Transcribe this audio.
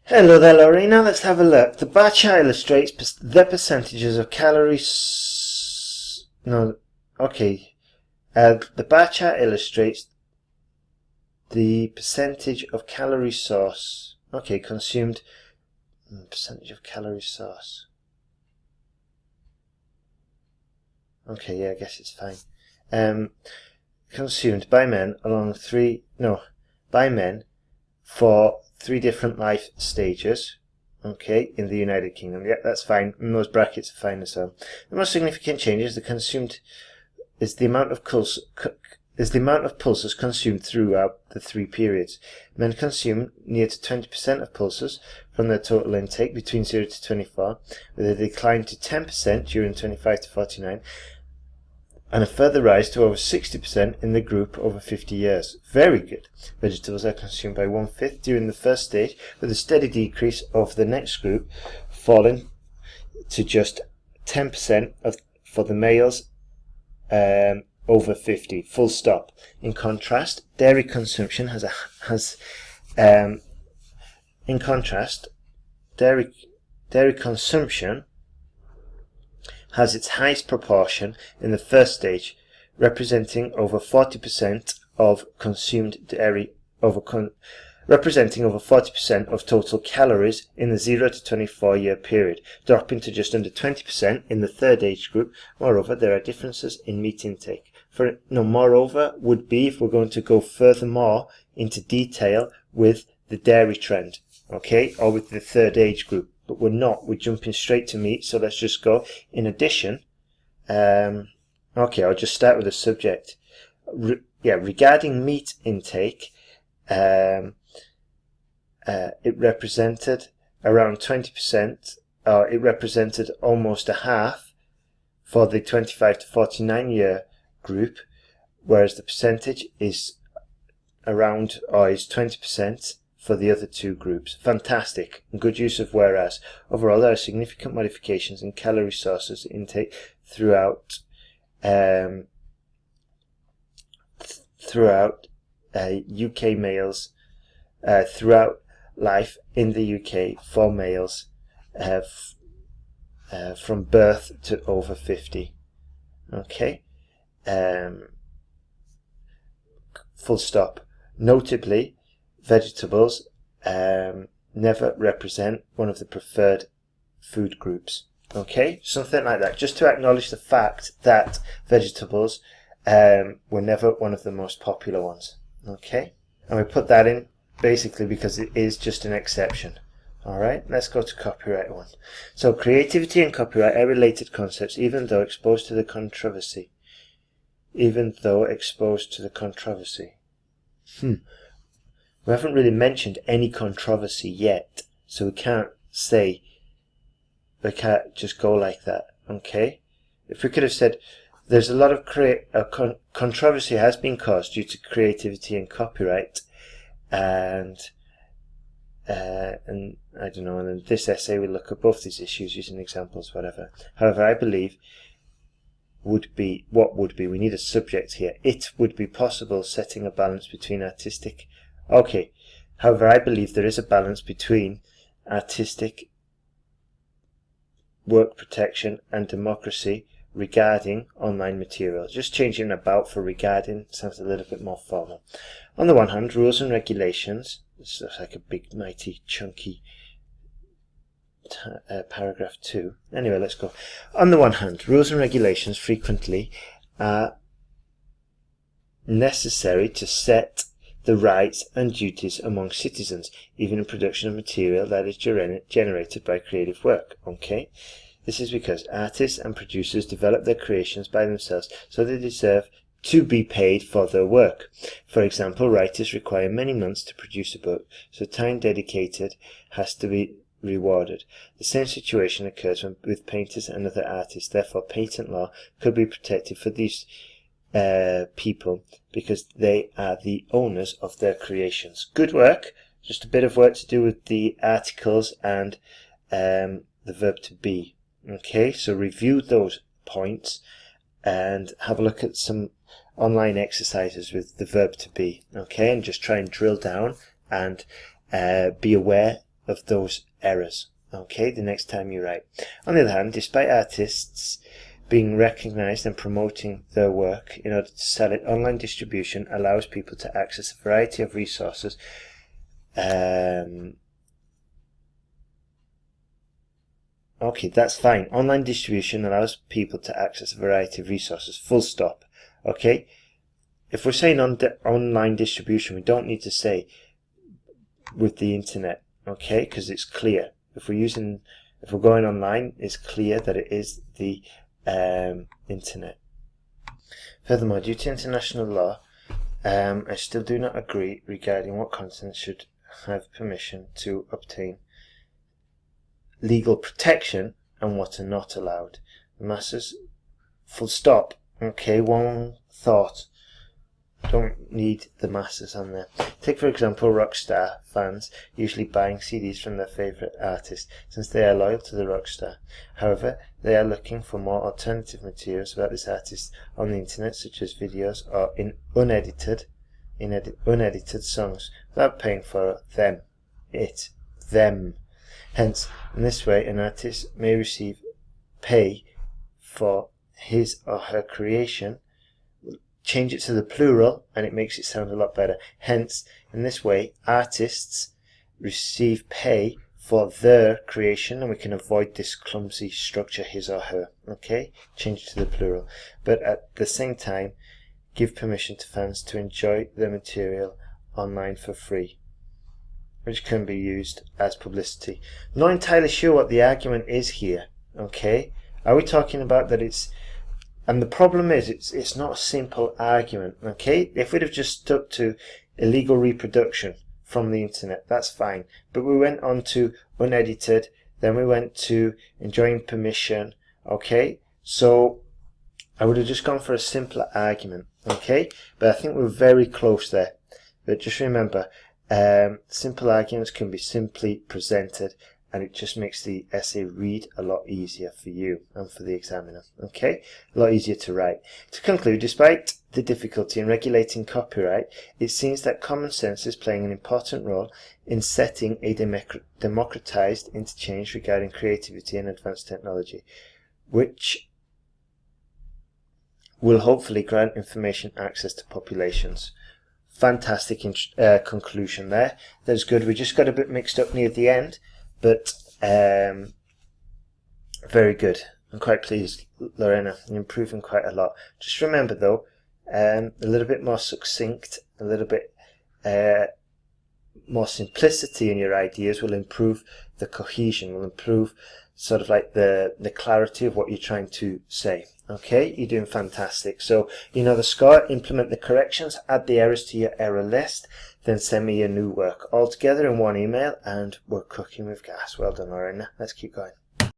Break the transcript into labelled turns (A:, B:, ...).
A: Hello there, Lorena. Let's have a look. The bar chart illustrates the percentages of calories. No, okay. The bar chart illustrates the percentage of calorie source. Okay, consumed. Percentage of calorie source. Okay, yeah, I guess it's fine. Consumed by men by men for 3 different life stages, okay, in the United Kingdom. Yeah, that's fine, and those brackets are fine as well. The most significant change is the amount of pulses consumed throughout the 3 periods. Men consume near to 20% of pulses from their total intake between 0 to 24, with a decline to 10% during 25 to 49, and a further rise to over 60% in the group over 50 years. Very good. Vegetables are consumed by 1/5 during the first stage, with a steady decrease of the next group, falling to just 10% for the males over 50. Full stop. In contrast, dairy consumption dairy consumption has its highest proportion in the first stage, representing over 40% of consumed dairy, representing over 40% of total calories in the 0 to 24 year period, dropping to just under 20% in the third age group. Moreover, there are differences in meat intake. Moreover would be if we're going to go furthermore into detail with the dairy trend, okay, or with the third age group. But we're not. We're jumping straight to meat, so let's just go. In addition, okay, I'll just start with the subject. Regarding meat intake, it represented around 20%, or it represented almost a half for the 25 to 49 year group, whereas the percentage is around, or is 20%. For the other 2 groups. Fantastic. Good use of whereas. Overall, there are significant modifications in calorie sources intake throughout UK males, throughout life in the UK for males from birth to over 50. Okay. Full stop. Notably, vegetables never represent one of the preferred food groups. Okay, something like that, just to acknowledge the fact that vegetables were never one of the most popular ones. Okay, and we put that in basically because it is just an exception. Alright, let's go to copyright 1. So creativity and copyright are related concepts, even though exposed to the controversy. We haven't really mentioned any controversy yet, so we can't just go like that, okay? If we could have said there's a lot of controversy has been caused due to creativity and copyright, and I don't know, and in this essay we look at both these issues using examples, whatever. However, I believe we need a subject here. It would be possible setting a balance between artistic. Okay, however, I believe there is a balance between artistic work protection and democracy regarding online material. Just changing about for regarding sounds a little bit more formal. On the one hand, rules and regulations. This looks like a big, mighty, chunky paragraph 2. Anyway, let's go. On the one hand, rules and regulations frequently are necessary to set the rights and duties among citizens, even in production of material that is generated by creative work. Okay, this is because artists and producers develop their creations by themselves, so they deserve to be paid for their work. For example, writers require many months to produce a book, so time dedicated has to be rewarded. The same situation occurs with painters and other artists. Therefore, patent law could be protected for these people because they are the owners of their creations. Good work. Just a bit of work to do with the articles and the verb to be. Okay, so review those points and have a look at some online exercises with the verb to be. Okay, and just try and drill down and be aware of those errors, okay, the next time you write. On the other hand, despite artists being recognized and promoting their work in order to sell it, online distribution allows people to access a variety of resources okay, that's fine. Online distribution allows people to access a variety of resources, full stop. Okay, if we're saying online distribution, we don't need to say with the internet, okay, because it's clear. If we're going online, it's clear that it is the internet. Furthermore, due to international law, I still do not agree regarding what content should have permission to obtain legal protection and what are not allowed. The masses, full stop. Okay, one thought. Don't need the masses on there. Take for example rock star fans usually buying CDs from their favourite artist since they are loyal to the rock star. However, they are looking for more alternative materials about this artist on the internet, such as videos or in unedited songs, without paying for them. Hence, in this way, an artist may pay for his or her creation. Change it to the plural and it makes it sound a lot better. Hence, in this way, artists receive pay for their creation, and we can avoid this clumsy structure, his or her. Okay, change it to the plural, but at the same time give permission to fans to enjoy the material online for free, which can be used as publicity. I'm not entirely sure what the argument is here. Okay, are we talking about that it's, and the problem is it's not a simple argument. Okay, if we'd have just stuck to illegal reproduction from the internet, that's fine, but we went on to unedited, then we went to enjoying permission. Okay, so I would have just gone for a simpler argument. Okay, but I think we're very close there. But just remember, simple arguments can be simply presented, and it just makes the essay read a lot easier for you and for the examiner. Okay, a lot easier to write. To conclude, despite the difficulty in regulating copyright, it seems that common sense is playing an important role in setting a democratized interchange regarding creativity and advanced technology, which will hopefully grant information access to populations. Fantastic conclusion there. That's good. We just got a bit mixed up near the end, but very good. I'm quite pleased, Lorena. You're improving quite a lot. Just remember though, a little bit more succinct, a little bit more simplicity in your ideas will improve the cohesion, will improve sort of like the clarity of what you're trying to say. Okay, you're doing fantastic. So you know the score, implement the corrections, add the errors to your error list, then send me your new work all together in one email, and we're cooking with gas. Well done, Lorena. Let's keep going.